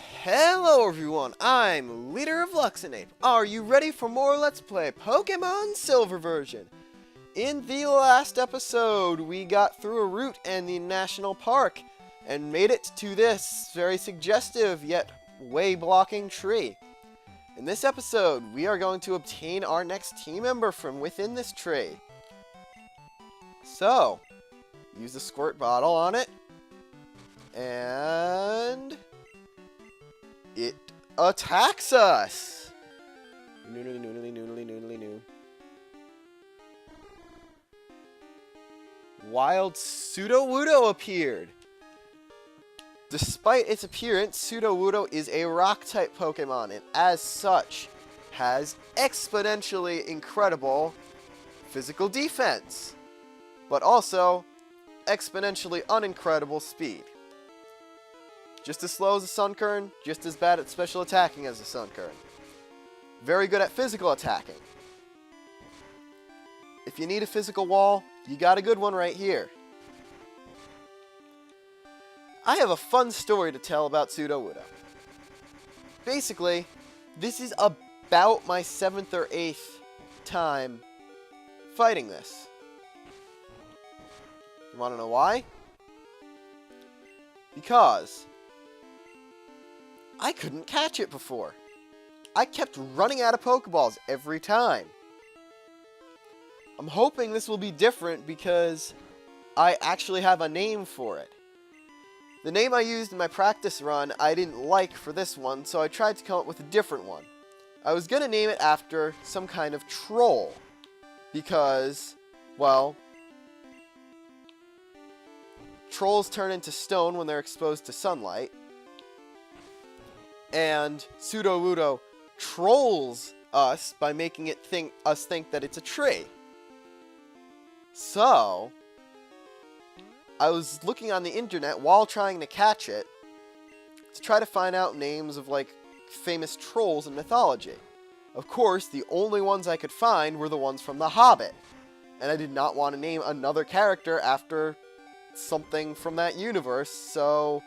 Hello everyone, I'm LeaderofLuxinape. Are you ready for more Let's Play Pokemon Silver version? In the last episode, we got through a route in the National Park and made it to this very suggestive yet way-blocking tree. In this episode, we are going to obtain our next team member from within this tree. So, use the squirt bottle on it, and it attacks us! Noodly, noodly, noodly, noodly, noo. Wild Sudowoodo appeared! Despite its appearance, Sudowoodo is a rock-type Pokemon, and as such, has exponentially incredible physical defense, but also exponentially unincredible speed. Just as slow as a Sunkern, just as bad at special attacking as a Sunkern. Very good at physical attacking. If you need a physical wall, you got a good one right here. I have a fun story to tell about Sudowoodo. Basically, this is about my 7th or 8th time fighting this. You want to know why? Because I couldn't catch it before. I kept running out of Pokeballs every time. I'm hoping this will be different because I actually have a name for it. The name I used in my practice run I didn't like for this one, so I tried to come up with a different one. I was going to name it after some kind of troll. Because, well, trolls turn into stone when they're exposed to sunlight. And Sudowoodo trolls us by making us think that it's a tree. So, I was looking on the internet while trying to catch it to try to find out names of, like, famous trolls in mythology. Of course, the only ones I could find were the ones from The Hobbit. And I did not want to name another character after something from that universe, so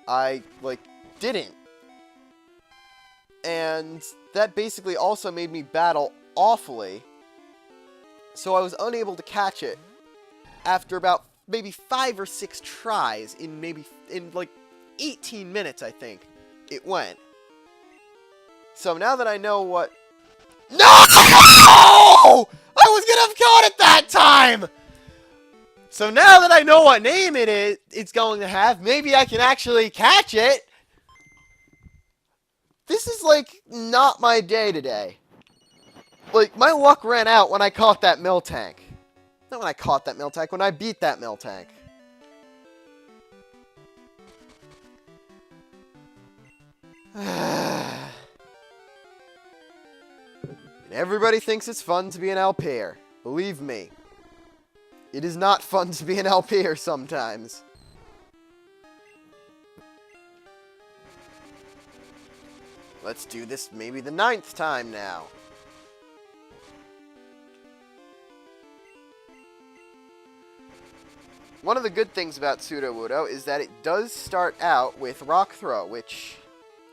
I, didn't. And that basically also made me battle awfully, so I was unable to catch it after about maybe 5 or 6 tries in 18 minutes, I think it went. So now that I know what... No! I was gonna have caught it that time! So now that I know what name it's going to have, maybe I can actually catch it. This is, not my day today. My luck ran out when I caught that Miltank. Not when I caught that Miltank, when I beat that Miltank. And everybody thinks it's fun to be an LPer. Believe me, it is not fun to be an LPer sometimes. Let's do this maybe the 9th time now. One of the good things about Sudowoodo is that it does start out with Rock Throw, which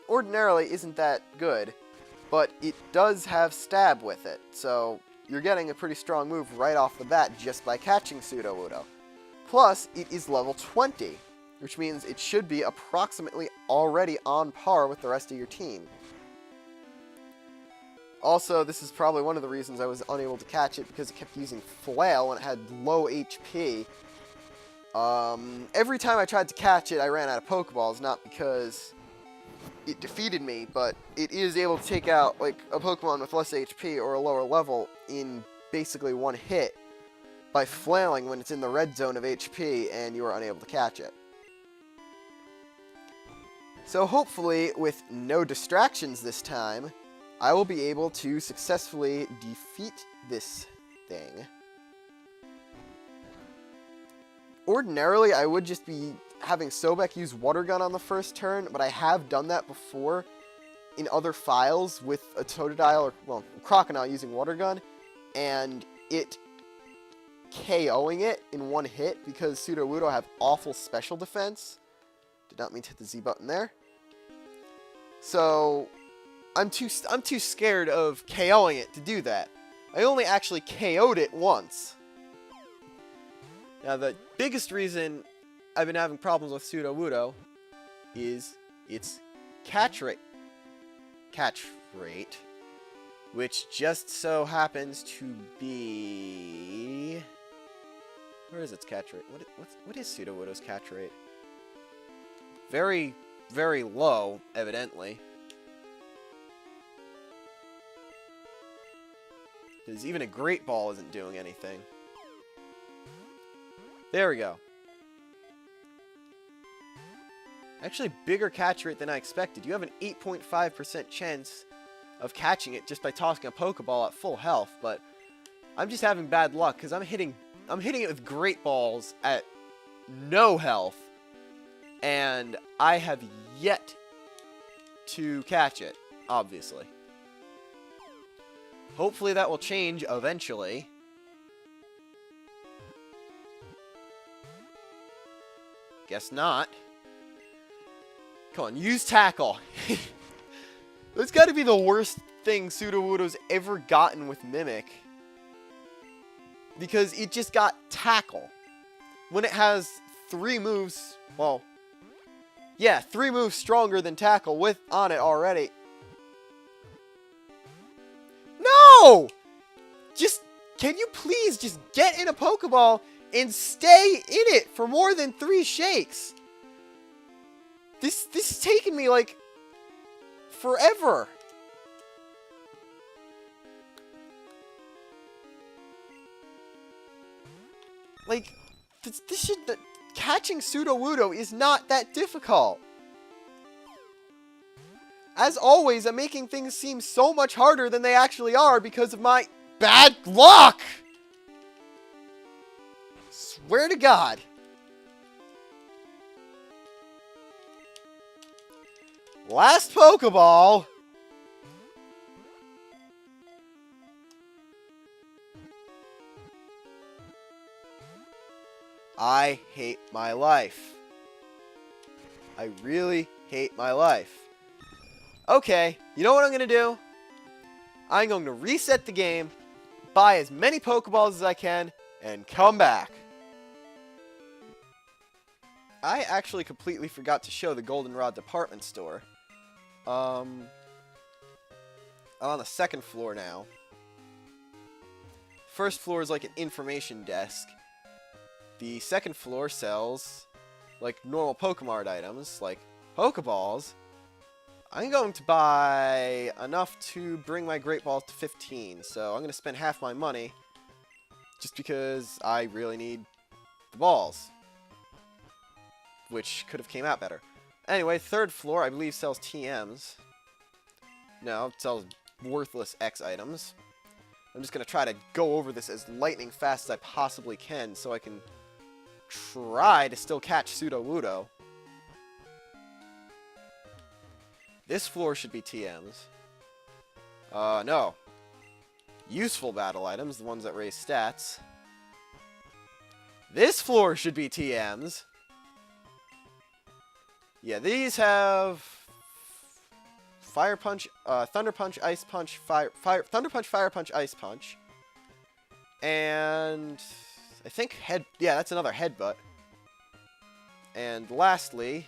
ordinarily isn't that good, but it does have Stab with it, so you're getting a pretty strong move right off the bat just by catching Sudowoodo. Plus, it is level 20, which means it should be approximately already on par with the rest of your team. Also, this is probably one of the reasons I was unable to catch it, because it kept using Flail when it had low HP. Every time I tried to catch it, I ran out of Pokeballs, not because it defeated me, but it is able to take out, a Pokemon with less HP or a lower level in basically one hit by flailing when it's in the red zone of HP and you are unable to catch it. So hopefully, with no distractions this time, I will be able to successfully defeat this thing. Ordinarily, I would just be having Sobek use Water Gun on the first turn, but I have done that before in other files with a Totodile, Crocodile using Water Gun, and it KOing it in one hit because Sudowoodo have awful special defense. Did not mean to hit the Z button there. So I'm too scared of KOing it to do that. I only actually KO'd it once. Now, the biggest reason I've been having problems with Sudowoodo is its catch rate, which just so happens to be... Where is its catch rate? What is Sudowoodo's catch rate? Very, very low, evidently. Because even a Great Ball isn't doing anything. There we go. Actually, bigger catch rate than I expected. You have an 8.5% chance of catching it just by tossing a Pokeball at full health, but I'm just having bad luck because I'm hitting it with Great Balls at no health, and I have yet to catch it, obviously. Hopefully that will change eventually. Guess not. Come on, use Tackle. That's got to be the worst thing Sudowoodo's ever gotten with Mimic. Because it just got Tackle. When it has 3 moves, well, yeah, 3 moves stronger than Tackle on it already. No! Can you please just get in a Pokeball and stay in it for more than 3 shakes? This is taking me, like, forever. Like, catching Sudowoodo is not that difficult. As always, I'm making things seem so much harder than they actually are because of my bad luck! Swear to God. Last Pokeball. I hate my life. I really hate my life. Okay, you know what I'm going to do? I'm going to reset the game, buy as many Pokeballs as I can, and come back. I actually completely forgot to show the Goldenrod department store. I'm on the 2nd floor now. First floor is like an information desk. The 2nd floor sells like normal Pokemon items, like Pokeballs. I'm going to buy enough to bring my Great Balls to 15, so I'm going to spend half my money just because I really need the balls, which could have came out better. Anyway, 3rd floor, I believe, sells TMs. No, it sells worthless X items. I'm just going to try to go over this as lightning fast as I possibly can so I can try to still catch Sudowoodo. This floor should be TMs. No. Useful battle items, the ones that raise stats. This floor should be TMs. Yeah, these have Fire Punch, Thunder Punch, Ice Punch, Thunder Punch, Fire Punch, Ice Punch. And I think yeah, that's another Headbutt. And lastly,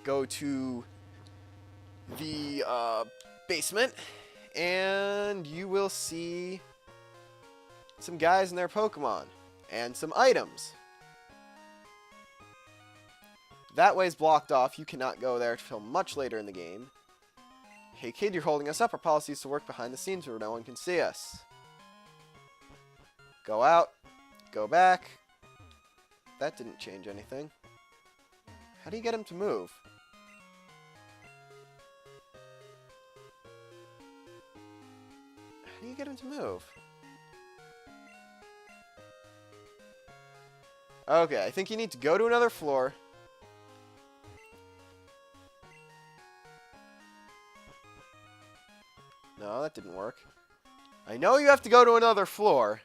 go to the basement, and you will see some guys and their Pokemon, and some items. That way's blocked off. You cannot go there until much later in the game. Hey kid, you're holding us up. Our policy is to work behind the scenes where no one can see us. Go out. Go back. That didn't change anything. How do you get him to move? How do you get him to move? Okay, I think you need to go to another floor. No, that didn't work. I know you have to go to another floor.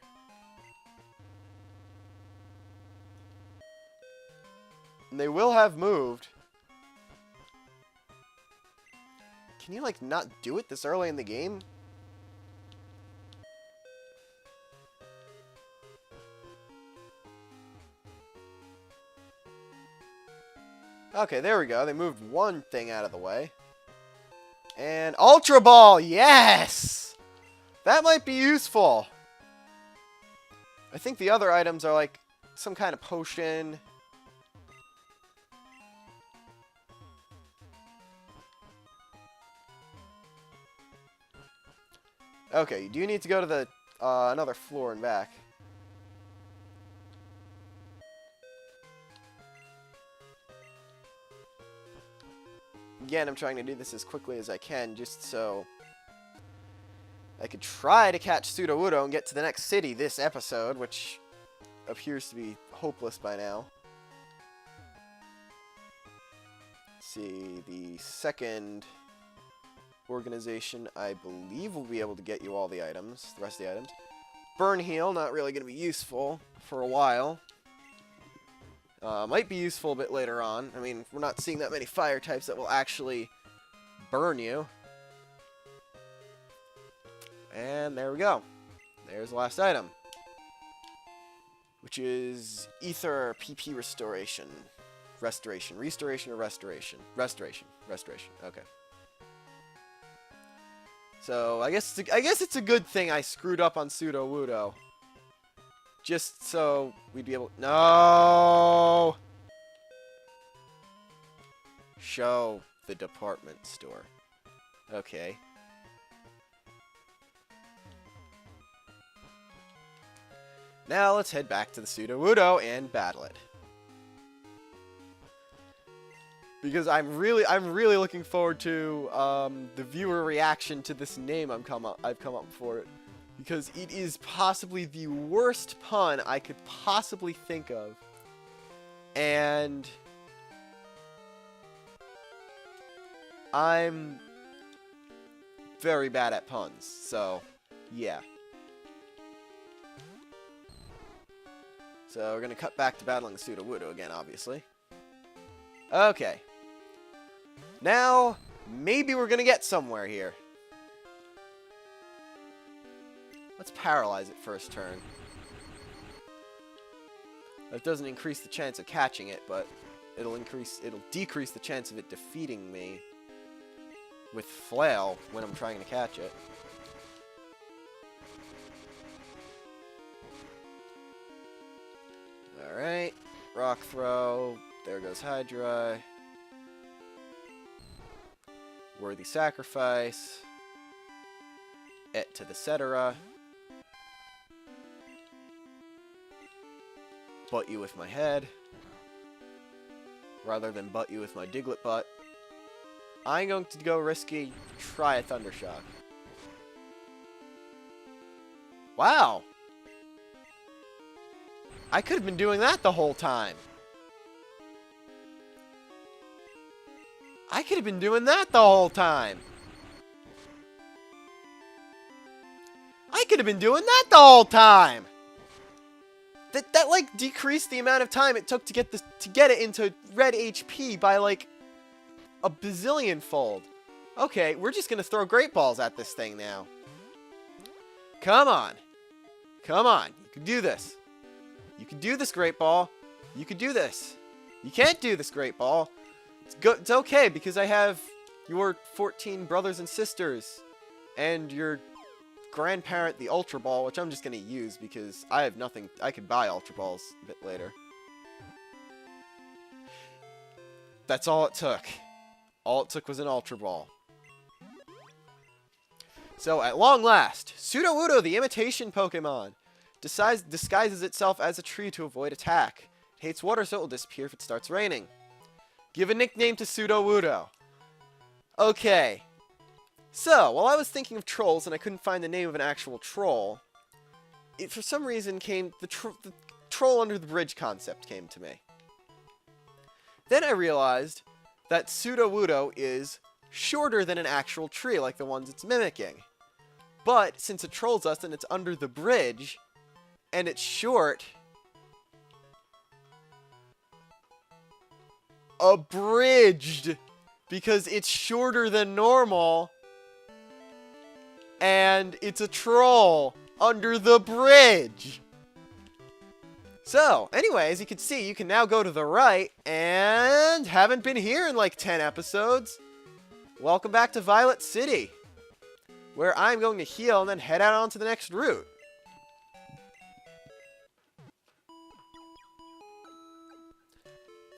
And they will have moved. Can you, like, not do it this early in the game? Okay, there we go. They moved one thing out of the way. And Ultra Ball! Yes! That might be useful. I think the other items are, like, some kind of potion. Okay, you do need to go to the another floor and back. Again, I'm trying to do this as quickly as I can, just so I could try to catch Sudowoodo and get to the next city this episode, which appears to be hopeless by now. Let's see, the second organization, I believe, will be able to get you all the items, the rest of the items. Burn Heal, not really going to be useful for a while. Might be useful a bit later on. I mean, we're not seeing that many fire types that will actually burn you. And there we go. There's the last item. Which is Ether PP Restoration. Restoration. Restoration or Restoration? Restoration. Restoration. Okay. So, I guess it's a good thing I screwed up on Sudowoodo. Just so we'd be able... No! Show the department store. Okay. Now let's head back to the Sudowoodo and battle it. Because I'm really looking forward to the viewer reaction to this name I've come up for it. Because it is possibly the worst pun I could possibly think of. And I'm very bad at puns, so yeah. So we're going to cut back to battling Sudowoodo again, obviously. Okay. Now, maybe we're going to get somewhere here. Let's paralyze it first turn. That doesn't increase the chance of catching it, but it'll decrease the chance of it defeating me with Flail when I'm trying to catch it. Alright, Rock Throw, there goes Hydra. Worthy Sacrifice. Et to the cetera. Butt you with my head. Rather than butt you with my Diglett butt. I'm going to go risky, try a Thundershock. Wow! I could have been doing that the whole time. I could have been doing that the whole time. I could have been doing that the whole time. That like decreased the amount of time it took to get it into red HP by like a bazillion fold. Okay, we're just gonna throw Great Balls at this thing now. Come on. Come on. You can do this. You can do this, Great Ball. You can do this. You can't do this, Great Ball. It's okay, because I have your 14 brothers and sisters. And your grandparent, the Ultra Ball, which I'm just going to use because I have nothing. I could buy Ultra Balls a bit later. That's all it took. All it took was an Ultra Ball. So, at long last, Sudowoodo, the imitation Pokemon, disguises itself as a tree to avoid attack. It hates water, so it will disappear if it starts raining. Give a nickname to Sudowoodo. Okay. So, while I was thinking of trolls and I couldn't find the name of an actual troll, it for some reason the troll under the bridge concept came to me. Then I realized that Sudowoodo is shorter than an actual tree, like the ones it's mimicking. But, since it trolls us and it's under the bridge, and it's short, abridged because it's shorter than normal, and it's a troll under the bridge. So, anyway, as you can see, you can now go to the right, and haven't been here in like 10 episodes. Welcome back to Violet City, where I'm going to heal and then head out onto the next route.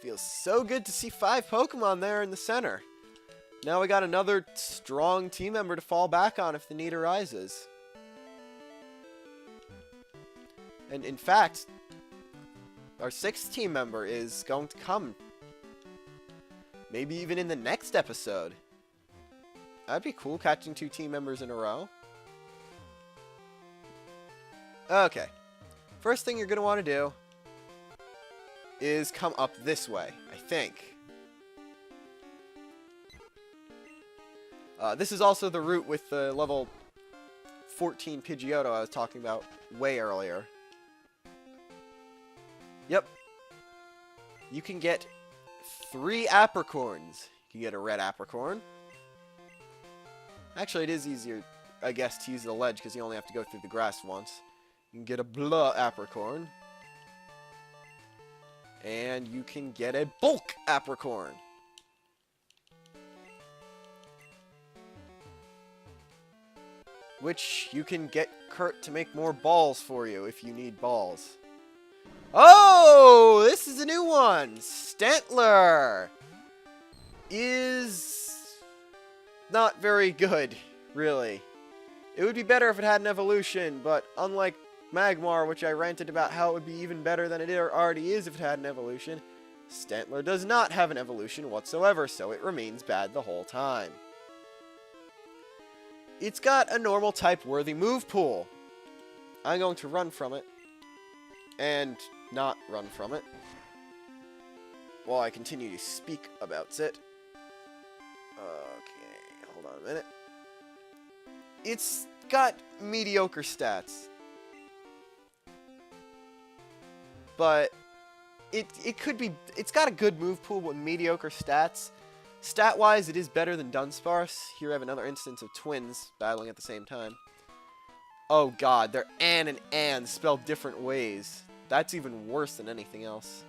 Feels so good to see 5 Pokemon there in the center. Now we got another strong team member to fall back on if the need arises. And in fact, our 6th team member is going to come. Maybe even in the next episode. That'd be cool, catching 2 team members in a row. Okay. First thing you're going to want to do is come up this way, I think. This is also the route with the level 14 Pidgeotto I was talking about way earlier. Yep. You can get 3 Apricorns. You can get a red Apricorn. Actually, it is easier, I guess, to use the ledge because you only have to go through the grass once. You can get a blue Apricorn. And you can get a bulk Apricorn. Which you can get Kurt to make more balls for you if you need balls. Oh, this is a new one. Stantler is not very good, really. It would be better if it had an evolution, but unlike Magmar, which I ranted about how it would be even better than it already is if it had an evolution, Stantler does not have an evolution whatsoever, so it remains bad the whole time. It's got a normal type worthy move pool. I'm going to run from it. And not run from it. While I continue to speak about it. Okay, hold on a minute. It's got mediocre stats. But it could be, it's got a good move pool with mediocre stats. Stat-wise, it is better than Dunsparce. Here I have another instance of twins battling at the same time. Oh god, they're Ann and Ann spelled different ways. That's even worse than anything else.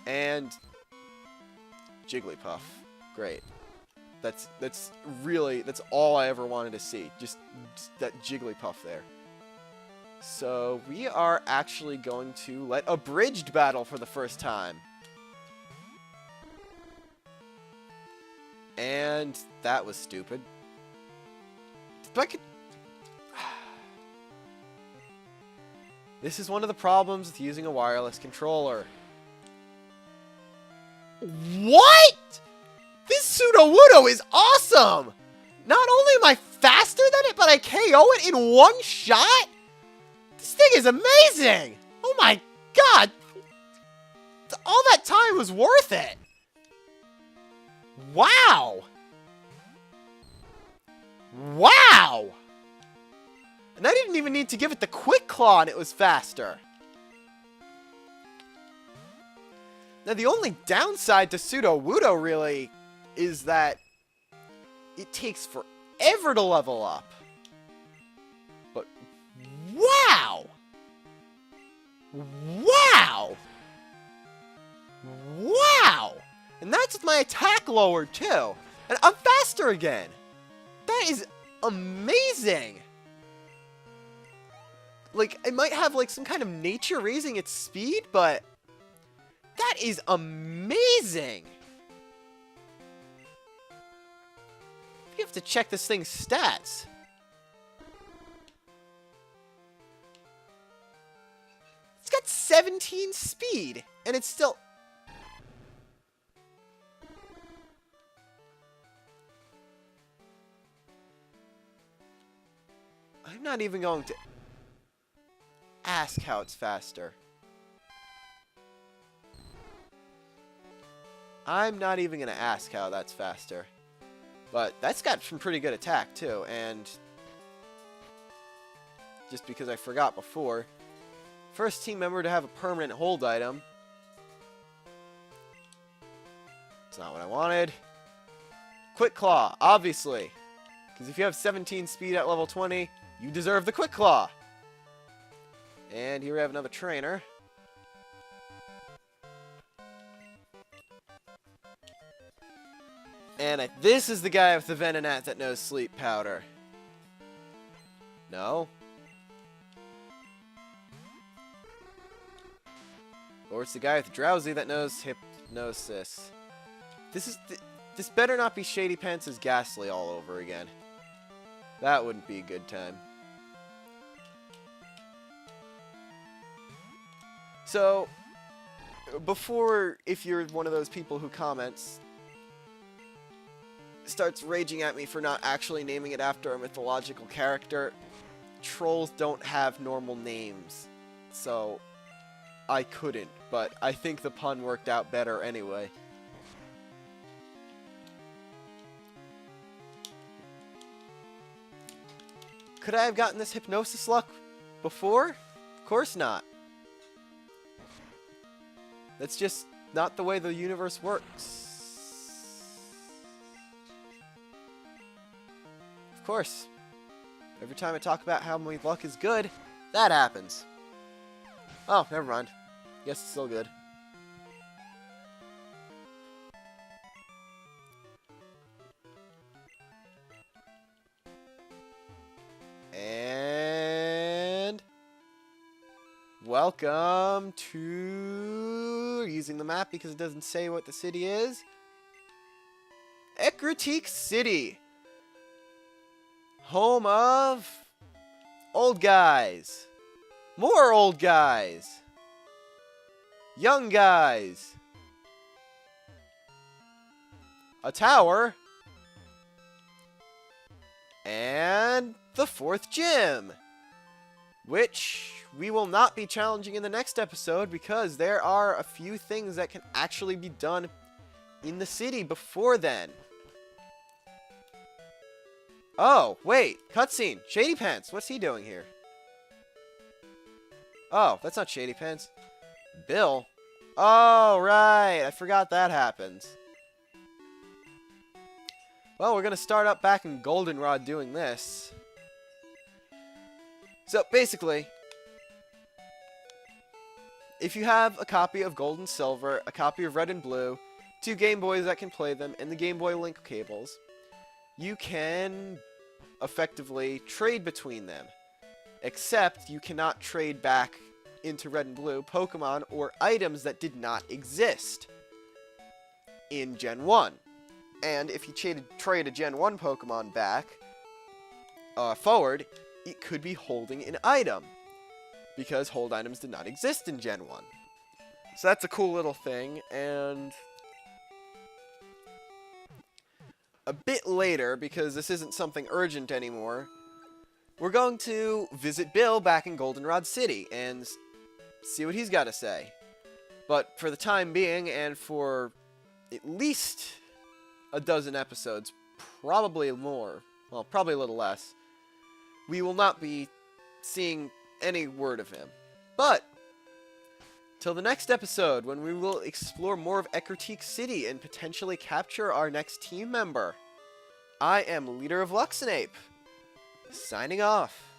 And Jigglypuff. Great. That's all I ever wanted to see. Just that Jigglypuff there. So we are actually going to let a bridged battle for the first time. And that was stupid. This is one of the problems with using a wireless controller. What? This Sudowoodo is awesome! Not only am I faster than it, but I KO it in one shot? This thing is amazing! Oh my god! All that time was worth it! Wow! Wow! And I didn't even need to give it the Quick Claw and it was faster. Now the only downside to Sudowoodo really is that it takes forever to level up. But wow! Wow! Wow! And that's with my attack lowered too. And I'm faster again. That is amazing. Like, it might have like some kind of nature raising its speed, but that is amazing. You have to check this thing's stats. It's got 17 speed, and it's still... I'm not even going to ask how it's faster. I'm not even going to ask how that's faster. But that's got some pretty good attack, too. And just because I forgot before, first team member to have a permanent hold item That's not what I wanted. Quick Claw, obviously. Because if you have 17 speed at level 20, you deserve the Quick Claw. And here we have another trainer. And this is the guy with the Venonat that knows Sleep Powder. No? Or it's the guy with Drowsy that knows Hypnosis. This better not be Shady Pants' Ghastly all over again. That wouldn't be a good time. So, before, if you're one of those people who comments, starts raging at me for not actually naming it after a mythological character, trolls don't have normal names. So, I couldn't, but I think the pun worked out better anyway. Could I have gotten this Hypnosis luck before? Of course not. That's just not the way the universe works. Of course. Every time I talk about how my luck is good, that happens. Oh, never mind. Guess it's still good. And welcome to, using the map because it doesn't say what the city is, Ecruteak City. Home of old guys. More old guys. Young guys. A tower. And the 4th gym. Which we will not be challenging in the next episode because there are a few things that can actually be done in the city before then. Oh, wait. Cutscene. Shady Pants. What's he doing here? Oh, that's not Shady Pants. Bill? Oh, right. I forgot that happens. Well, we're going to start up back in Goldenrod doing this. So, basically, if you have a copy of Gold and Silver, a copy of Red and Blue, 2 Game Boys that can play them, and the Game Boy Link cables, you can effectively trade between them. Except you cannot trade back into Red and Blue Pokemon or items that did not exist in Gen 1. And if you trade a Gen 1 Pokemon back, forward, it could be holding an item. Because hold items did not exist in Gen 1. So that's a cool little thing, and a bit later, because this isn't something urgent anymore, we're going to visit Bill back in Goldenrod City and see what he's got to say. But for the time being, and for at least a dozen episodes, probably more, well, probably a little less, we will not be seeing any word of him. But till the next episode, when we will explore more of Ecruteak City and potentially capture our next team member, I am LeaderofLuxinape, signing off.